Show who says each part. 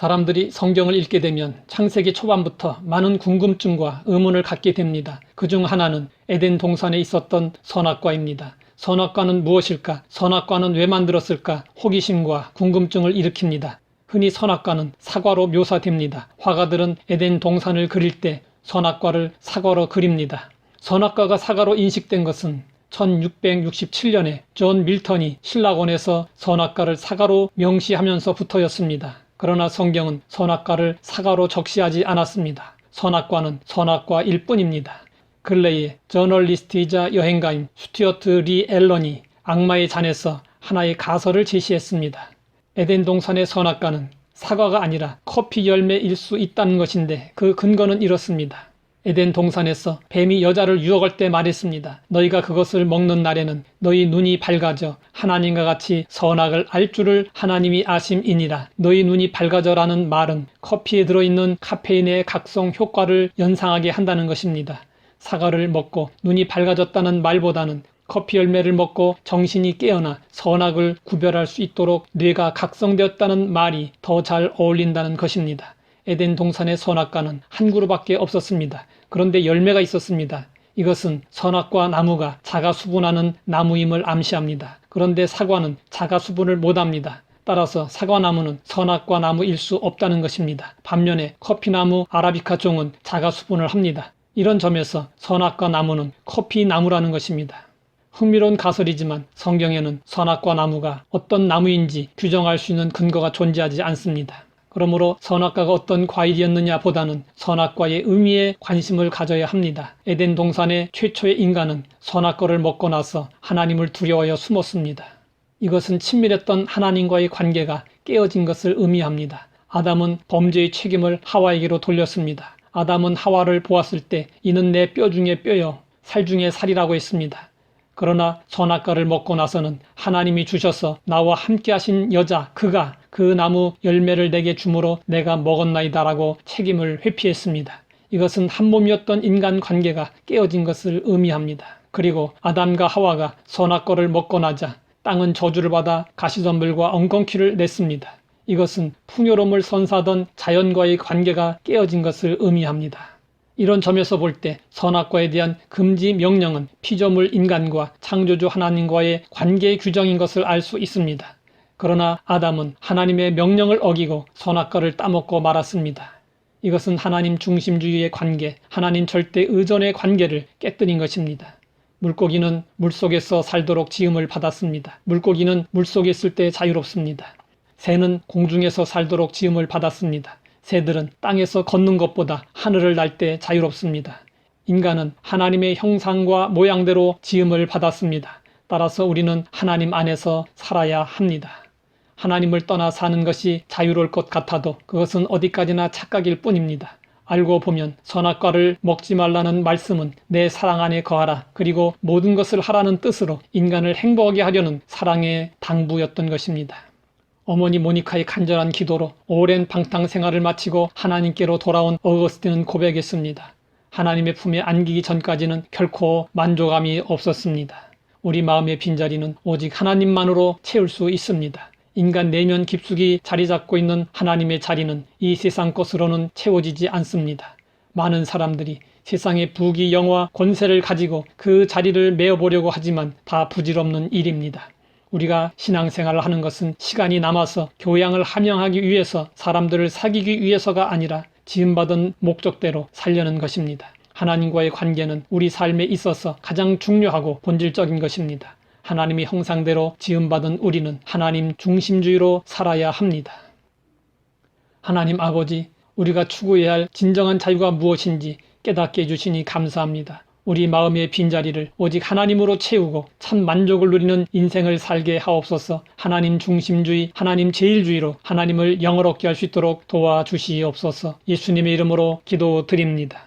Speaker 1: 사람들이 성경을 읽게 되면 창세기 초반부터 많은 궁금증과 의문을 갖게 됩니다. 그중 하나는 에덴 동산에 있었던 선악과입니다. 선악과는 무엇일까? 선악과는 왜 만들었을까? 호기심과 궁금증을 일으킵니다. 흔히 선악과는 사과로 묘사됩니다. 화가들은 에덴 동산을 그릴 때 선악과를 사과로 그립니다. 선악과가 사과로 인식된 것은 1667년에 존 밀턴이 신라권에서 선악과를 사과로 명시하면서부터였습니다. 그러나 성경은 선악과를 사과로 적시하지 않았습니다. 선악과는 선악과일 뿐입니다. 근래에 저널리스트이자 여행가인 스튜어트 리 앨런이 악마의 잔에서 하나의 가설을 제시했습니다. 에덴 동산의 선악과는 사과가 아니라 커피 열매일 수 있다는 것인데 그 근거는 이렇습니다. 에덴 동산에서 뱀이 여자를 유혹할 때 말했습니다. 너희가 그것을 먹는 날에는 너희 눈이 밝아져 하나님과 같이 선악을 알 줄을 하나님이 아심이니라. 너희 눈이 밝아져라는 말은 커피에 들어있는 카페인의 각성 효과를 연상하게 한다는 것입니다. 사과를 먹고 눈이 밝아졌다는 말보다는 커피 열매를 먹고 정신이 깨어나 선악을 구별할 수 있도록 뇌가 각성되었다는 말이 더 잘 어울린다는 것입니다. 에덴 동산의 선악과는 한 그루밖에 없었습니다. 그런데 열매가 있었습니다. 이것은 선악과 나무가 자가 수분하는 나무임을 암시합니다. 그런데 사과는 자가 수분을 못합니다. 따라서 사과나무는 선악과 나무일 수 없다는 것입니다. 반면에 커피나무 아라비카 종은 자가 수분을 합니다. 이런 점에서 선악과 나무는 커피나무라는 것입니다. 흥미로운 가설이지만 성경에는 선악과 나무가 어떤 나무인지 규정할 수 있는 근거가 존재하지 않습니다. 그러므로 선악과가 어떤 과일이었느냐 보다는 선악과의 의미에 관심을 가져야 합니다. 에덴 동산의 최초의 인간은 선악과를 먹고 나서 하나님을 두려워하여 숨었습니다. 이것은 친밀했던 하나님과의 관계가 깨어진 것을 의미합니다. 아담은 범죄의 책임을 하와에게로 돌렸습니다. 아담은 하와를 보았을 때 이는 내 뼈 중에 뼈요 살 중에 살이라고 했습니다. 그러나 선악과를 먹고 나서는 하나님이 주셔서 나와 함께 하신 여자 그가 그 나무 열매를 내게 주므로 내가 먹었나이다 라고 책임을 회피했습니다. 이것은 한 몸이었던 인간관계가 깨어진 것을 의미합니다. 그리고 아담과 하와가 선악과를 먹고 나자 땅은 저주를 받아 가시덤불과 엉겅퀴를 냈습니다. 이것은 풍요로움을 선사하던 자연과의 관계가 깨어진 것을 의미합니다. 이런 점에서 볼 때 선악과에 대한 금지 명령은 피조물 인간과 창조주 하나님과의 관계의 규정인 것을 알 수 있습니다. 그러나 아담은 하나님의 명령을 어기고 선악과를 따먹고 말았습니다. 이것은 하나님 중심주의의 관계, 하나님 절대 의존의 관계를 깨뜨린 것입니다. 물고기는 물속에서 살도록 지음을 받았습니다. 물고기는 물속에 있을 때 자유롭습니다. 새는 공중에서 살도록 지음을 받았습니다. 새들은 땅에서 걷는 것보다 하늘을 날 때 자유롭습니다. 인간은 하나님의 형상과 모양대로 지음을 받았습니다. 따라서 우리는 하나님 안에서 살아야 합니다. 하나님을 떠나 사는 것이 자유로울 것 같아도 그것은 어디까지나 착각일 뿐입니다. 알고 보면 선악과를 먹지 말라는 말씀은 내 사랑 안에 거하라 그리고 모든 것을 하라는 뜻으로 인간을 행복하게 하려는 사랑의 당부였던 것입니다. 어머니 모니카의 간절한 기도로 오랜 방탕 생활을 마치고 하나님께로 돌아온 어거스틴은 고백했습니다. 하나님의 품에 안기기 전까지는 결코 만족감이 없었습니다. 우리 마음의 빈자리는 오직 하나님만으로 채울 수 있습니다. 인간 내면 깊숙이 자리 잡고 있는 하나님의 자리는 이 세상 것으로는 채워지지 않습니다. 많은 사람들이 세상의 부귀 영화 권세를 가지고 그 자리를 메어보려고 하지만 다 부질없는 일입니다. 우리가 신앙생활을 하는 것은 시간이 남아서 교양을 함양하기 위해서 사람들을 사귀기 위해서가 아니라 지음받은 목적대로 살려는 것입니다. 하나님과의 관계는 우리 삶에 있어서 가장 중요하고 본질적인 것입니다. 하나님의 형상대로 지음받은 우리는 하나님 중심주의로 살아야 합니다. 하나님 아버지, 우리가 추구해야 할 진정한 자유가 무엇인지 깨닫게 해주시니 감사합니다. 우리 마음의 빈자리를 오직 하나님으로 채우고 참 만족을 누리는 인생을 살게 하옵소서. 하나님 중심주의, 하나님 제일주의로 하나님을 영어롭게 할 수 있도록 도와주시옵소서. 예수님의 이름으로 기도드립니다.